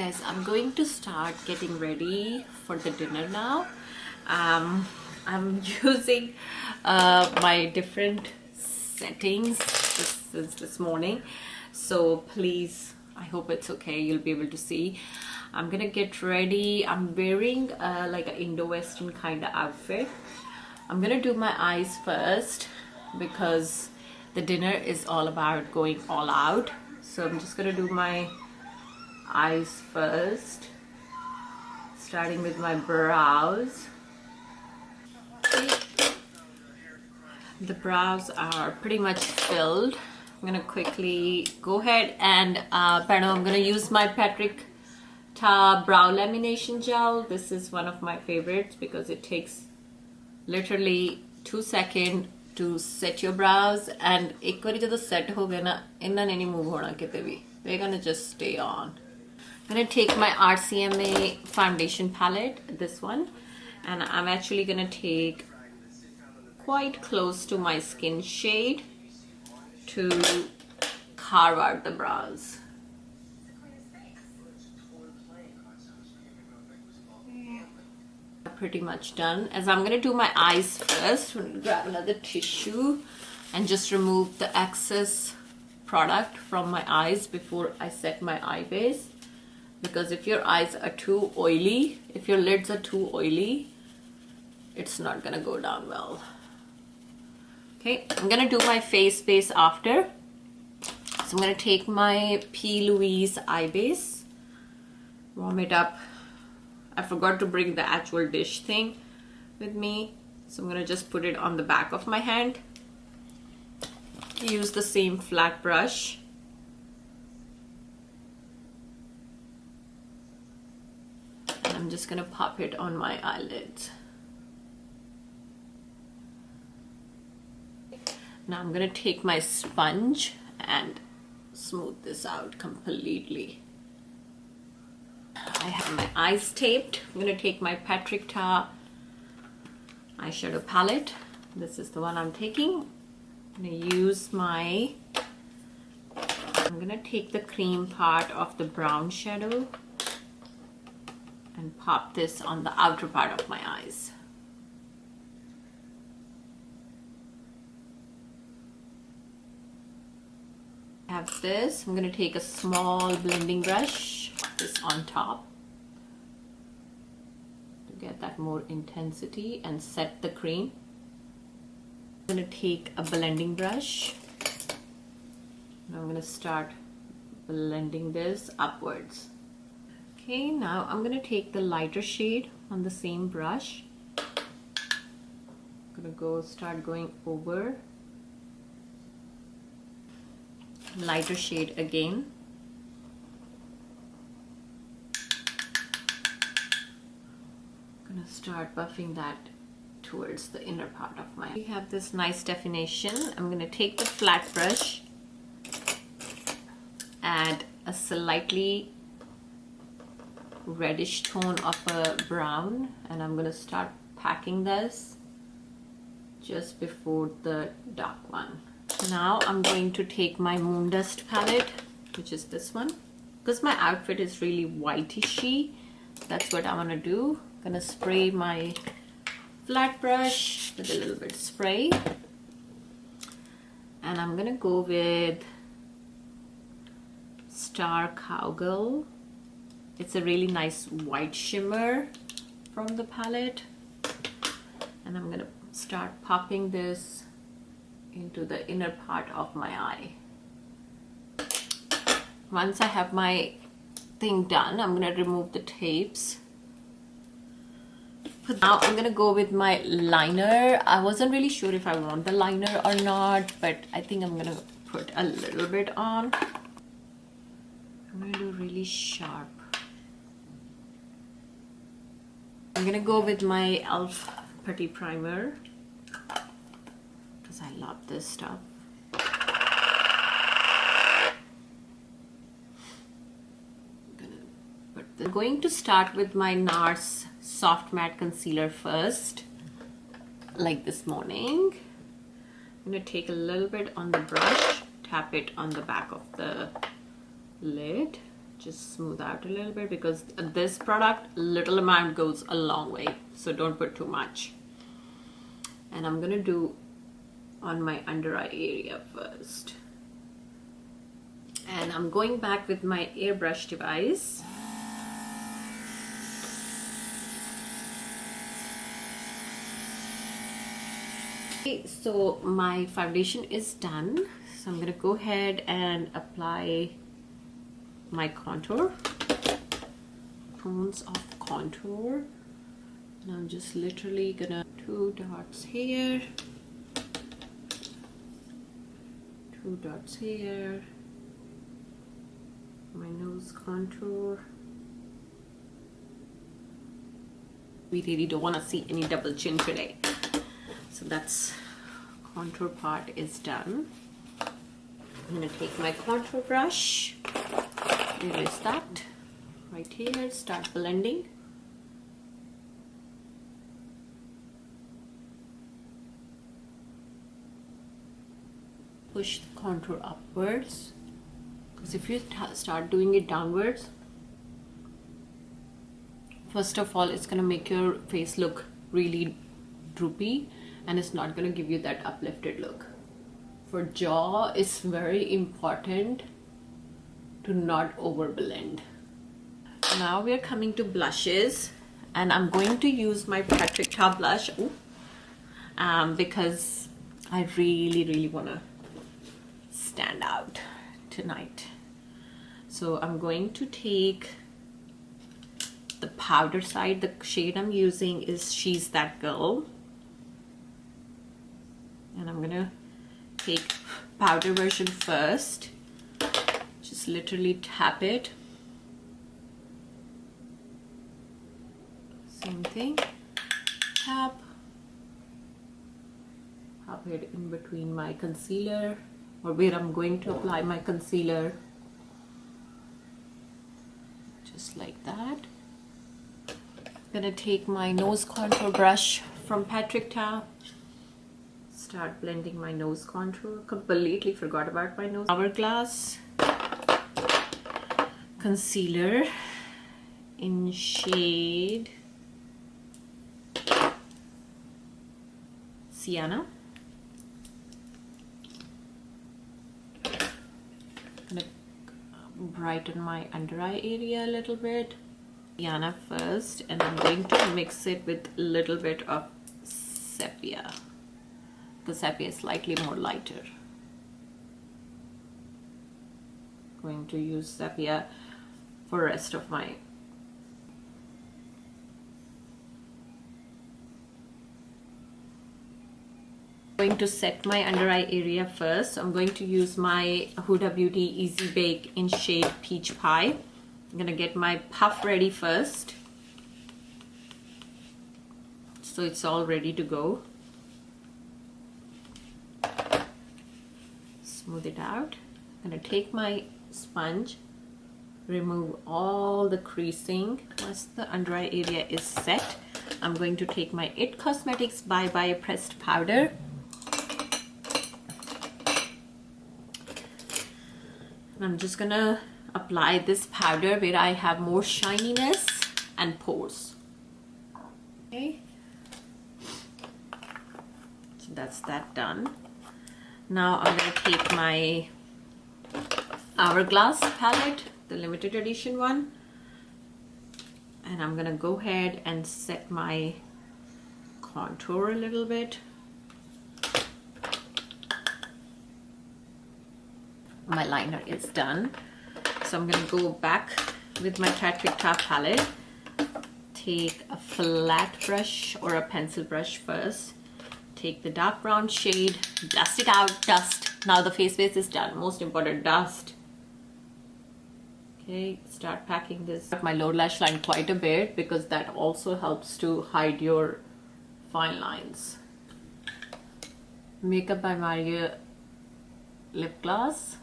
Guys, I'm going to start getting ready for the dinner now. I'm using my different settings this morning, so please, I hope it's okay, you'll be able to see. I'm gonna get ready. I'm wearing like an Indo-Western kind of outfit. I'm gonna do my eyes first because the dinner is all about going all out. So I'm just gonna do my eyes first, starting with my brows. The brows are pretty much filled. I'm gonna quickly go ahead and I'm gonna use my Patrick Ta brow lamination gel. This is one of my favorites because it takes literally 2 seconds to set your brows, and एक बारी जब set हो गया ना, इन्ना नहीं move होना किते भी. They're gonna just stay on. I'm gonna take my RCMA foundation palette, this one, and I'm actually gonna take quite close to my skin shade to carve out the brows. Pretty much done. As I'm gonna do my eyes first, I'm gonna grab another tissue and just remove the excess product from my eyes before I set my eye base. Because if your eyes are too oily, if your lids are too oily, it's not gonna go down well. Okay, I'm gonna do my face base after. So I'm gonna take my Plouise Eye base, warm it up. I forgot to bring the actual dish thing with me, so I'm gonna just put it on the back of my hand. Use the same flat brush. And I'm just gonna pop it on my eyelids. Now I'm gonna take my sponge and smooth this out completely. I have my eyes taped. I'm gonna take my Patrick Ta eyeshadow palette. This is the one I'm taking. I'm gonna take the cream part of the brown shadow and pop this on the outer part of my eyes. I have this. I'm gonna take a small blending brush, this on top, to get that more intensity and set the cream. I'm gonna take a blending brush and I'm gonna start blending this upwards. Okay, now I'm gonna take the lighter shade on the same brush. I'm gonna start going over. Lighter shade again. I'm gonna start buffing that towards the inner part of my eye. We have this nice definition. I'm gonna take the flat brush, add a slightly reddish tone of a brown, and I'm gonna start packing this just before the dark one. Now I'm going to take my Moondust palette, which is this one. Because my outfit is really whitishy, that's what I want to do. I'm gonna spray my flat brush with a little bit of spray, and I'm gonna go with Star Cowgirl. It's a really nice white shimmer from the palette, and I'm gonna start popping this into the inner part of my eye. Once I have my thing done, I'm gonna remove the tapes. Now I'm gonna go with my liner. I wasn't really sure if I want the liner or not, but I think I'm gonna put a little bit on. I'm gonna do really sharp. I'm gonna go with my e.l.f. Putty primer because I love this stuff. I'm going to start with my Nars Soft Matte Concealer first, like this morning. I'm going to take a little bit on the brush, tap it on the back of the lid, just smooth out a little bit, because this product, little amount goes a long way, so don't put too much. And I'm gonna do on my under eye area first. And I'm going back with my airbrush device. Okay, so my foundation is done. So I'm gonna go ahead and apply my contour, tones of contour. And I'm just literally gonna 2 dots here, 2 dots here, my nose contour. We really don't want to see any double chin today. So that's contour part is done. I'm gonna take my contour brush, erase that right here, start blending. Push the contour upwards, because if you start doing it downwards, first of all, it's gonna make your face look really droopy, and it's not gonna give you that uplifted look. For jaw, it's very important to not over blend. Now we are coming to blushes, and I'm going to use my Patrick Ta blush because I really wanna stand out tonight. So I'm going to take the powder side. The shade I'm using is She's That Girl, and I'm gonna take powder version first. Just literally tap it. Same thing, tap it in between my concealer, or where I'm going to apply my concealer, just like that. I'm gonna take my nose contour brush from Patrick Ta, start blending my nose contour. Completely forgot about my nose. Hourglass concealer in shade Sienna. Gonna brighten my under eye area a little bit. Sienna first, and I'm going to mix it with a little bit of Sepia, because Sepia is slightly more lighter. Going to use Sepia for the rest of my going to set my under eye area first. So I'm going to use my Huda Beauty Easy Bake in shade Peach Pie. I'm gonna get my puff ready first, so it's all ready to go. Smooth it out. I'm gonna take my sponge, remove all the creasing. Once the under eye area is set, I'm going to take my It Cosmetics Bye Bye pressed powder. And I'm just gonna apply this powder where I have more shininess and pores. Okay, so that's that done. Now I'm gonna take my Hourglass palette, the limited edition one, and I'm gonna go ahead and set my contour a little bit. My liner is done. So I'm gonna go back with my Patrick Ta palette, take a flat brush or a pencil brush first, take the dark brown shade, dust it out, dust. Now the face base is done. Most important, dust. Okay, start packing this. My lower lash line quite a bit, because that also helps to hide your fine lines. Makeup by Maria lip gloss.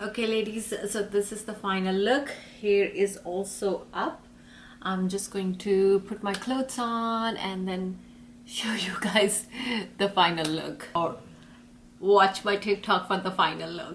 Okay ladies, so this is the final look. Hair is also up. I'm just going to put my clothes on and then show you guys the final look, or watch my TikTok for the final look.